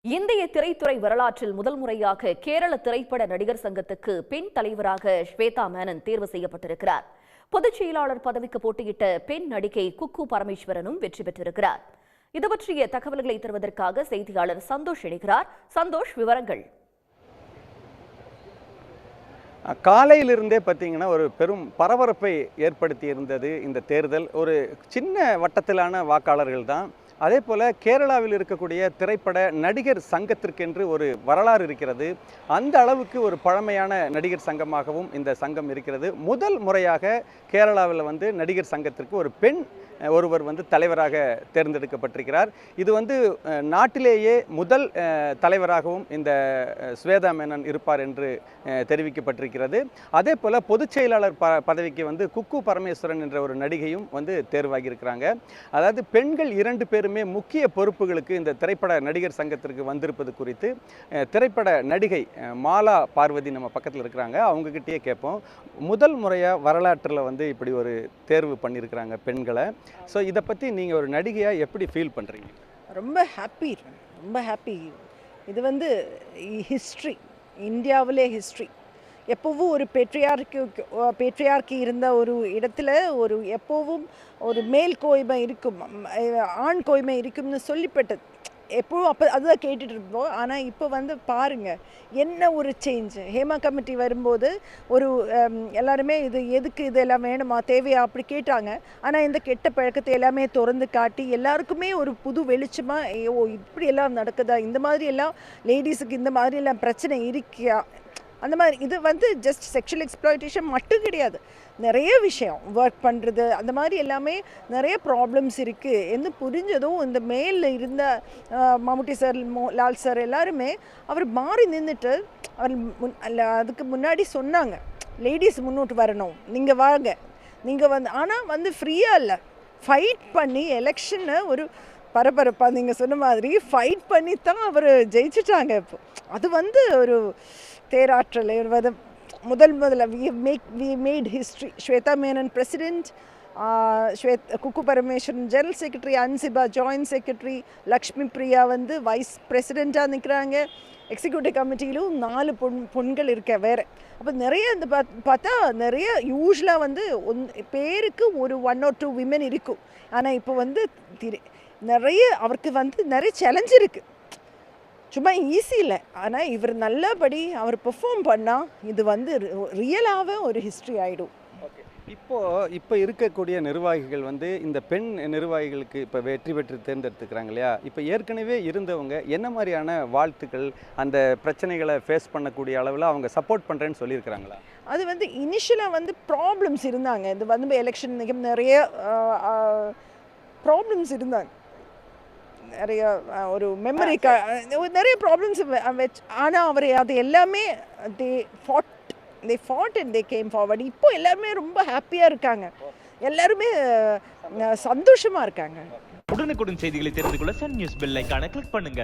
இந்திய திரைத்துறை வரலாற்றில் முதல் முறையாக கேரள திரைப்பட நடிகர் சங்கத்துக்கு பெண் தலைவராக ஸ்வேதா மேனன் தேர்வு செய்யப்பட்டிருக்கிறார். பொதுச் செயலாளர் பதவிக்கு போட்டியிட்ட பெண் நடிகை குக்கு பரமேஸ்வரனும் வெற்றி பெற்றிருக்கிறார். இது பற்றிய தகவல்களை தருவதற்காக செய்தியாளர் சந்தோஷ் இணைகிறார். சந்தோஷ், விவரங்கள். காலையிலிருந்தே பார்த்தீங்கன்னா ஒரு பெரும் பரபரப்பை ஏற்படுத்தி இருந்தது இந்த தேர்தல். ஒரு சின்ன வட்டத்திலான வாக்காளர்கள் தான். அதே போல் கேரளாவில் இருக்கக்கூடிய திரைப்பட நடிகர் சங்கத்திற்கென்று ஒரு வரலாறு இருக்கிறது. அந்த அளவுக்கு ஒரு பழமையான நடிகர் சங்கமாகவும் இந்த சங்கம் இருக்கிறது. முதல் முறையாக கேரளாவில் நடிகர் சங்கத்திற்கு ஒரு பெண் ஒருவர் தலைவராக தேர்ந்தெடுக்கப்பட்டிருக்கிறார். இது நாட்டிலேயே முதல் தலைவராகவும் இந்த ஸ்வேதா மேனன் இருப்பார் என்று தெரிவிக்கப்பட்டிருக்கிறது. அதே போல் பொதுச் செயலாளர் பதவிக்கு குக்கு பரமேஸ்வரன் என்ற ஒரு நடிகையும் தேர்வாகி இருக்கிறாங்க. அதாவது பெண்கள் 2 பேருமே முக்கிய பொறுப்புகளுக்கு இந்த திரைப்பட நடிகர் சங்கத்திற்கு வந்திருப்பது குறித்து திரைப்பட நடிகை மாலா பார்வதி நம்ம பக்கத்தில் இருக்கிறாங்க. அவங்ககிட்டயே கேட்போம். முதல் முறையாக வரலாற்றில் இப்படி ஒரு தேர்வு பண்ணியிருக்கிறாங்க பெண்களை. ஸோ இதை பற்றி நீங்கள் ஒரு நடிகையாக எப்படி ஃபீல் பண்ணுறீங்க? ரொம்ப ஹாப்பி. இது ஹிஸ்ட்ரி, இந்தியாவிலே ஹிஸ்ட்ரி. எப்போவும் ஒரு பேட்ரியார்க்கி இருந்த ஒரு இடத்துல எப்போவும் ஒரு மேல் கோய்மை இருக்கும், ஆண் கோய்மை இருக்கும்னு சொல்லிப்பட்டது. எப்போவும் அப்போ அதுதான் கேட்டுட்டு இருப்போம். ஆனால் இப்போ பாருங்கள் என்ன ஒரு சேஞ்ச். ஹேமா கமிட்டி வரும்போது எல்லாருமே எதுக்கு இதெல்லாம் வேணுமா, தேவையா அப்படி கேட்டாங்க. ஆனால் இந்த கெட்ட பழக்கத்தை எல்லாமே திறந்து காட்டி எல்லாருக்குமே ஒரு புது வெளிச்சமாக, இப்படி எல்லாம் நடக்குதா, இந்த மாதிரி எல்லாம் லேடிஸுக்கு இந்த மாதிரி எல்லாம் பிரச்சனை இருக்கியா, அந்த மாதிரி. இது ஜஸ்ட் செக்ஷுவல் எக்ஸ்ப்ளாய்டேஷன் மட்டும் கிடையாது, நிறைய விஷயம் ஒர்க் பண்ணுறது, அந்த மாதிரி எல்லாமே நிறைய ப்ராப்ளம்ஸ் இருக்குது என்று புரிஞ்சதும் இந்த மேலில் இருந்த மம்முட்டி சார், லால் சார் எல்லாருமே அவர் மாறி நின்றுட்டு அதுக்கு முன்னாடி சொன்னாங்க, லேடிஸ் முன்னோட்டு வரணும், நீங்கள் வாங்க, நீங்கள் ஆனால் ஃப்ரீயாக இல்லை, ஃபைட் பண்ணி எலெக்ஷனை ஒரு பரபரப்பாக நீங்கள் சொன்ன மாதிரி ஃபைட் பண்ணி தான் அவர் ஜெயிச்சிட்டாங்க. இப்போ அது ஒரு தேராற்றல். முதல்ல we made history. Shweta Menon president, Kukku Parameswaran general secretary, Ansiba joint secretary, Lakshmi Priya vice பிரசிடெண்ட்டாக நிற்கிறாங்க. எக்ஸிக்யூட்டிவ் கமிட்டியிலும் 4 பெண்கள் இருக்க வேறு. அப்போ நிறைய பார்த்தா நிறைய யூஸ்வலாக பேருக்கு ஒரு 1 or 2 விமன் இருக்கும். ஆனால் இப்போ நிறைய அவருக்கு நிறைய சேலஞ்ச் இருக்குது, சும்மா ஈஸி இல்லை. ஆனால் இவர் நல்லபடி அவர் பெர்ஃபார்ம் பண்ணால் இது ரியலாகவே ஒரு ஹிஸ்ட்ரி ஆகிடும். இப்போ இருக்கக்கூடிய நிர்வாகிகள் இந்த பெண் நிர்வாகிகளுக்கு இப்போ வெற்றி பெற்று தேர்ந்தெடுத்துக்கிறாங்க இல்லையா? இப்போ ஏற்கனவே இருந்தவங்க என்ன மாதிரியான வாழ்த்துக்கள், அந்த பிரச்சனைகளை ஃபேஸ் பண்ணக்கூடிய அளவில் அவங்க சப்போர்ட் பண்ணுறேன்னு சொல்லியிருக்கிறாங்களா? அது இனிஷியலாக ப்ராப்ளம்ஸ் இருந்தாங்க. இது எலெக்ஷன் நிறைய ப்ராப்ளம்ஸ் இருந்தாங்க, நிறைய ஒரு மெமரி நிறைய ப்ராப்ளம்ஸ் வச்சு. ஆனால் அவர் அது எல்லாமே they fought and they came forward. இப்போ எல்லாருமே ரொம்ப ஹாப்பியாக இருக்காங்க, எல்லாருமே சந்தோஷமாக இருக்காங்க. உடனுக்குடன் செய்திகளை தெரிந்து கொள்ள சன் நியூஸ் பெல் ஐகானை கிளிக் பண்ணுங்க.